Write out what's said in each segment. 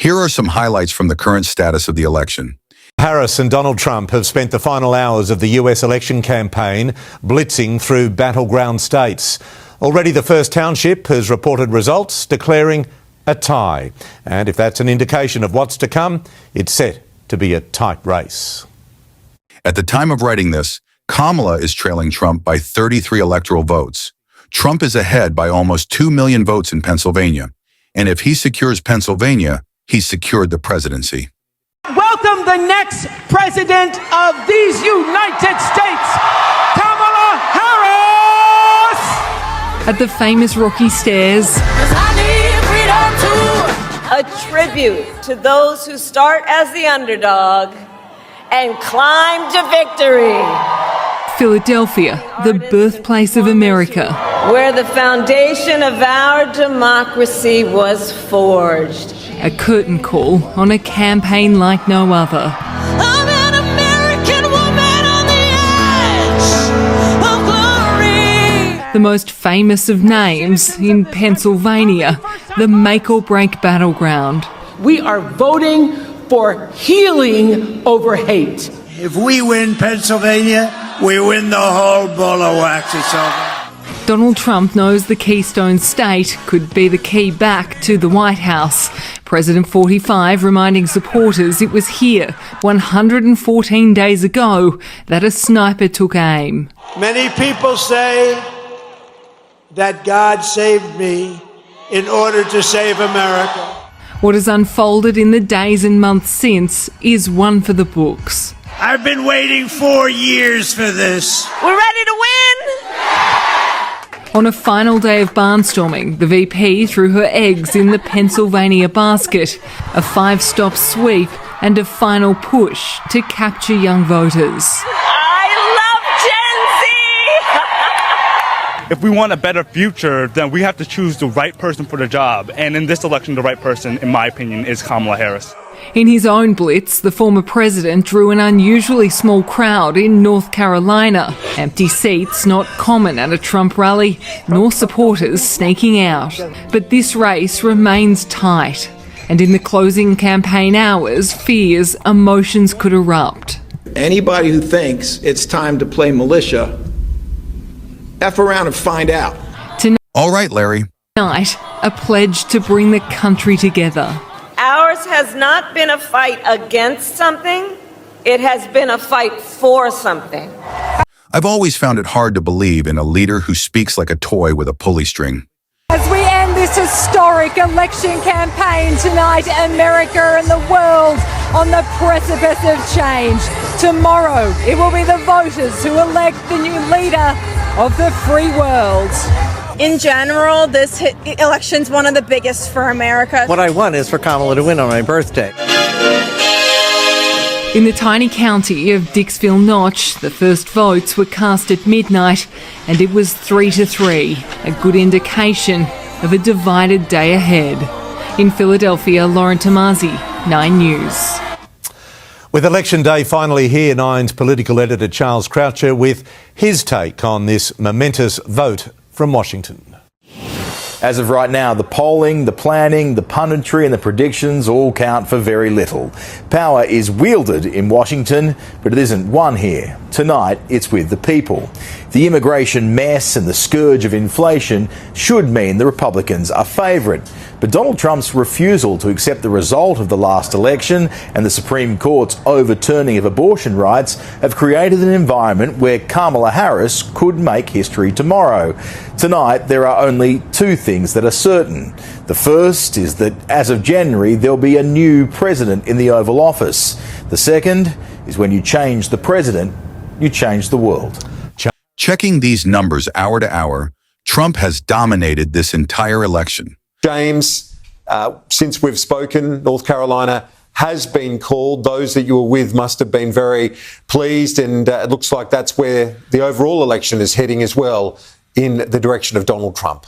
Here are some highlights from the current status of the election. Harris and Donald Trump have spent the final hours of the US election campaign blitzing through battleground states. Already the first township has reported results declaring a tie. And if that's an indication of what's to come, it's set to be a tight race. At the time of writing this, Kamala is trailing Trump by 33 electoral votes. Trump is ahead by almost 2 million votes in Pennsylvania. And if he secures Pennsylvania, he's secured the presidency. Welcome the next president of these United States, Kamala Harris! At the famous Rocky Stairs, a tribute to those who start as the underdog and climb to victory. Philadelphia, the birthplace of America, where the foundation of our democracy was forged. A curtain call on a campaign like no other. I'm an American woman on the edge of glory. The most famous of names in Pennsylvania, the make or break battleground. We are voting for healing over hate. If we win Pennsylvania, we win the whole ball of wax. It's over. Donald Trump knows the Keystone State could be the key back to the White House. President 45 reminding supporters it was here 114 days ago that a sniper took aim. Many people say that God saved me in order to save America. What has unfolded in the days and months since is one for the books. I've been waiting 4 years for this. We're ready to win! On a final day of barnstorming, the VP threw her eggs in the Pennsylvania basket, a 5-stop sweep and a final push to capture young voters. I love Gen Z! If we want a better future, then we have to choose the right person for the job. And in this election, the right person, in my opinion, is Kamala Harris. In his own blitz, the former president drew an unusually small crowd in North Carolina. Empty seats not common at a Trump rally, nor supporters sneaking out. But this race remains tight. And in the closing campaign hours, fears emotions could erupt. Anybody who thinks it's time to play militia, F around and find out. All right, Larry. Tonight, a pledge to bring the country together. Ours has not been a fight against something, it has been a fight for something. I've always found it hard to believe in a leader who speaks like a toy with a pulley string. As we end this historic election campaign tonight, America and the world on the precipice of change. Tomorrow, it will be the voters who elect the new leader of the free world. In general, this election's one of the biggest for America. What I want is for Kamala to win on my birthday. In the tiny county of Dixville Notch, the first votes were cast at midnight, and it was 3-3, a good indication of a divided day ahead. In Philadelphia, Lauren Tomasi, 9 News. With Election Day finally here, Nine's political editor Charles Croucher with his take on this momentous vote from Washington. As of right now, the polling, the planning, the punditry and the predictions all count for very little. Power is wielded in Washington, but it isn't won here. Tonight, it's with the people. The immigration mess and the scourge of inflation should mean the Republicans are favourite. But Donald Trump's refusal to accept the result of the last election and the Supreme Court's overturning of abortion rights have created an environment where Kamala Harris could make history tomorrow. Tonight, there are only two things that are certain. The first is that as of January, there'll be a new president in the Oval Office. The second is when you change the president, you change the world. Checking these numbers hour to hour, Trump has dominated this entire election. James, since we've spoken, North Carolina has been called. Those that you were with must have been very pleased, and it looks like that's where the overall election is heading as well, in the direction of Donald Trump.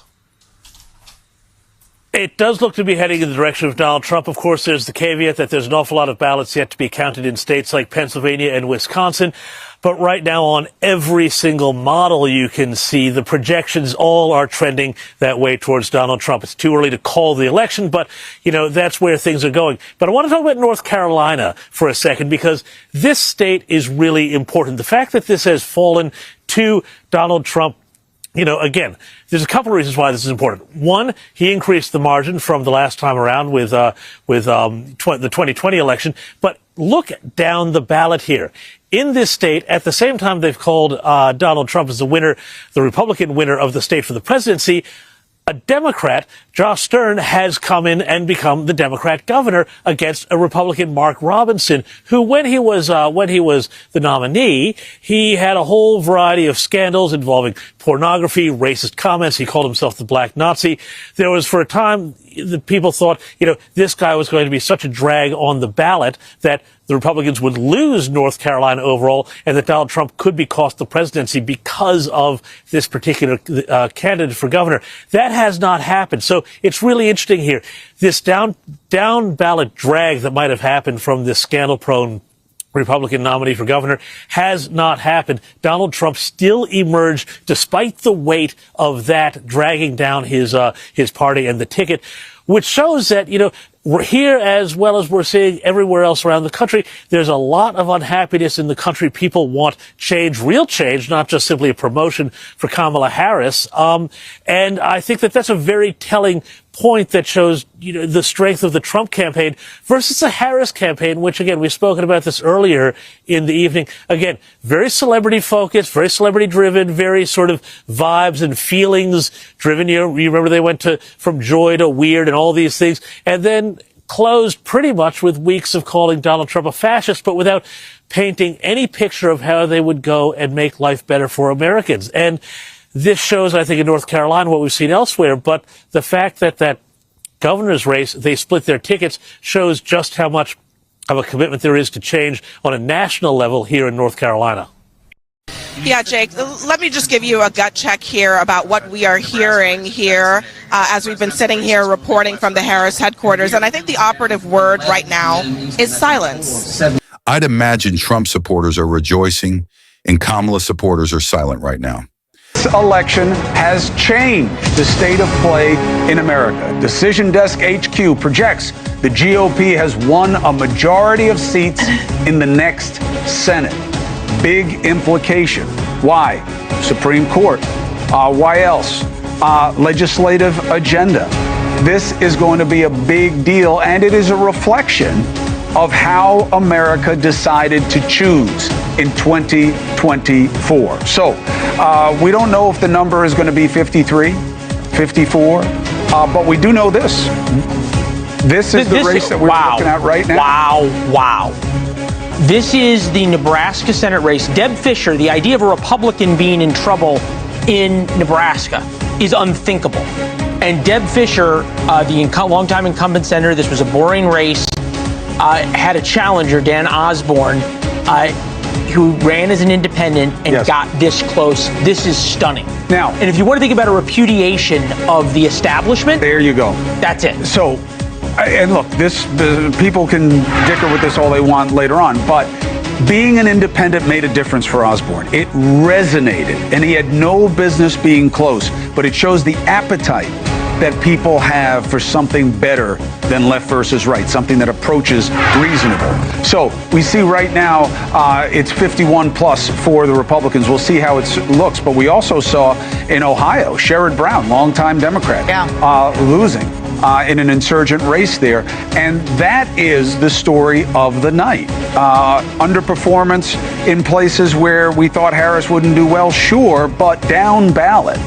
It does look to be heading in the direction of Donald Trump. Of course, there's the caveat that there's an awful lot of ballots yet to be counted in states like Pennsylvania and Wisconsin. But right now, on every single model you can see, the projections all are trending that way towards Donald Trump. It's too early to call the election, but, that's where things are going. But I want to talk about North Carolina for a second, because this state is really important. The fact that this has fallen to Donald Trump, again, there's a couple of reasons why this is important. One, he increased the margin from the last time around with the 2020 election. But look down the ballot here. In this state, at the same time they've called Donald Trump as the winner, the Republican winner of the state for the presidency, a Democrat, Josh Stern, has come in and become the Democrat governor against a Republican, Mark Robinson, who, when he was the nominee, he had a whole variety of scandals involving pornography, racist comments. He called himself the Black Nazi. There was, for a time, the people thought, this guy was going to be such a drag on the ballot that the Republicans would lose North Carolina overall, and that Donald Trump could be cost the presidency because of this particular candidate for governor. That has not happened. So it's really interesting here. This down ballot drag that might have happened from this scandal-prone Republican nominee for governor has not happened. Donald Trump still emerged despite the weight of that dragging down his party and the ticket, which shows that, we're here, as well as we're seeing everywhere else around the country, there's a lot of unhappiness in the country. People want change, real change, not just simply a promotion for Kamala Harris. And I think that that's a very telling point that shows, the strength of the Trump campaign versus the Harris campaign, which, again, we've spoken about this earlier in the evening. Again, very celebrity focused, very celebrity driven, very sort of vibes and feelings driven. You remember they went from joy to weird and all these things, and then closed pretty much with weeks of calling Donald Trump a fascist, but without painting any picture of how they would go and make life better for Americans. And this shows, I think, in North Carolina what we've seen elsewhere, but the fact that governor's race, they split their tickets, shows just how much of a commitment there is to change on a national level here in North Carolina. Yeah, Jake, let me just give you a gut check here about what we are hearing here as we've been sitting here reporting from the Harris headquarters. And I think the operative word right now is silence. I'd imagine Trump supporters are rejoicing and Kamala supporters are silent right now. This election has changed the state of play in America. Decision Desk HQ projects the GOP has won a majority of seats in the next Senate. Big implication. Why? Supreme Court. Why else? Legislative agenda. This is going to be a big deal, and it is a reflection of how America decided to choose in 2024. So we don't know if the number is going to be 53, 54, but we do know this. This is the race that we're looking at right now. Wow. This is the Nebraska Senate race. Deb Fischer, the idea of a Republican being in trouble in Nebraska is unthinkable. And Deb Fischer, the longtime incumbent senator, this was a boring race, had a challenger, Dan Osborne, who ran as an independent and got this close. This is stunning. Now, and if you want to think about a repudiation of the establishment, there you go. That's it. So, and look, the people can dicker with this all they want later on, but being an independent made a difference for Osborne. It resonated, and he had no business being close, but it shows the appetite that people have for something better than left versus right, something that approaches reasonable. So we see right now it's 51 plus for the Republicans. We'll see how it looks. But we also saw in Ohio, Sherrod Brown, longtime Democrat, losing in an insurgent race there. And that is the story of the night. Underperformance in places where we thought Harris wouldn't do well, sure, but down ballot,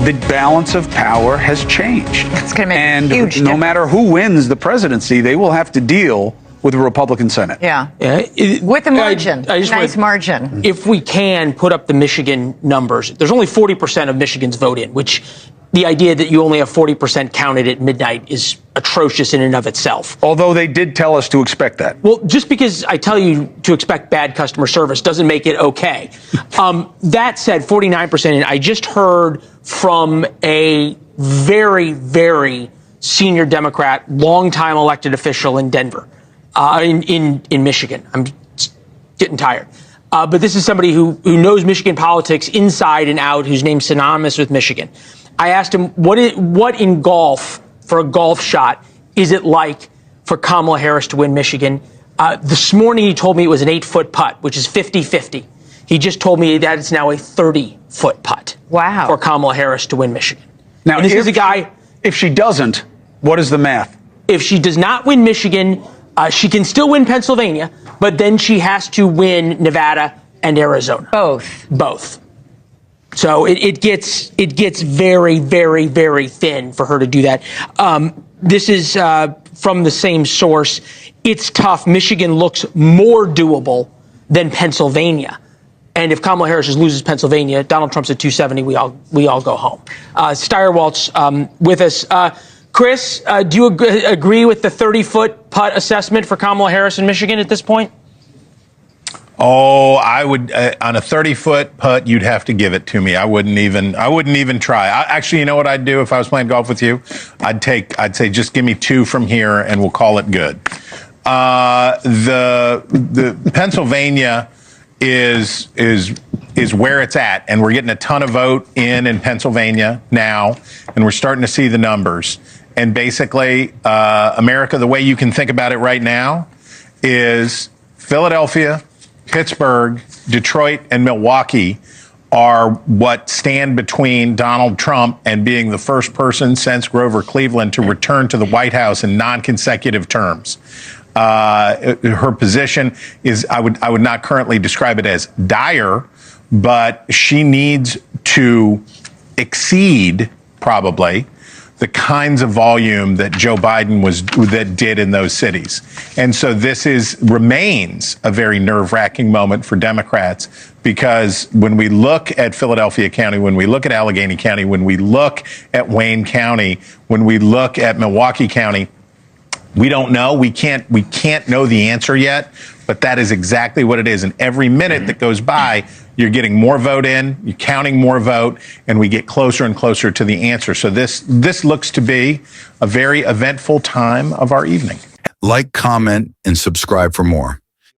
the balance of power has changed. It's going to make and a huge difference. No matter who wins the presidency, they will have to deal with the Republican Senate. With a margin, nice margin. If we can put up the Michigan numbers, there's only 40% of Michigan's vote in, which the idea that you only have 40% counted at midnight is atrocious in and of itself. Although they did tell us to expect that. Well, just because I tell you to expect bad customer service doesn't make it okay. That said, 49%, and I just heard from a very, very senior Democrat, longtime elected official in Denver, in Michigan. I'm getting tired. But this is somebody who knows Michigan politics inside and out, whose name's synonymous with Michigan. I asked him, what in golf, for a golf shot, is it like for Kamala Harris to win Michigan? This morning he told me it was an 8-foot putt, which is 50-50. He just told me that it's now a 30-foot putt. Wow. For Kamala Harris to win Michigan. Now, and this is a guy. If she doesn't, what is the math? If she does not win Michigan, she can still win Pennsylvania, but then she has to win Nevada and Arizona. Both. So it gets very, very, very thin for her to do that. This is from the same source. It's tough. Michigan looks more doable than Pennsylvania. And if Kamala Harris loses Pennsylvania, Donald Trump's at 270. We all go home. Steyerwalt's with us. Chris, do you agree with the 30-foot putt assessment for Kamala Harris in Michigan at this point? Oh, I would on a 30-foot putt. You'd have to give it to me. I wouldn't even try. Actually, you know what I'd do if I was playing golf with you? I'd say just give me 2 from here, and we'll call it good. The Pennsylvania is where it's at, and we're getting a ton of vote in Pennsylvania now, and we're starting to see the numbers. And basically, America, the way you can think about it right now is Philadelphia, Pittsburgh, Detroit, and Milwaukee are what stand between Donald Trump and being the first person since Grover Cleveland to return to the White House in non-consecutive terms. Her position is, I would not currently describe it as dire, but she needs to exceed probably the kinds of volume that Joe Biden did in those cities. And so this remains a very nerve-wracking moment for Democrats, because when we look at Philadelphia County, when we look at Allegheny County, when we look at Wayne County, when we look at Milwaukee County, we don't know. We can't know the answer yet, but that is exactly what it is. And every minute that goes by, you're getting more vote in, you're counting more vote, and we get closer and closer to the answer. So this looks to be a very eventful time of our evening. Like, comment, and subscribe for more.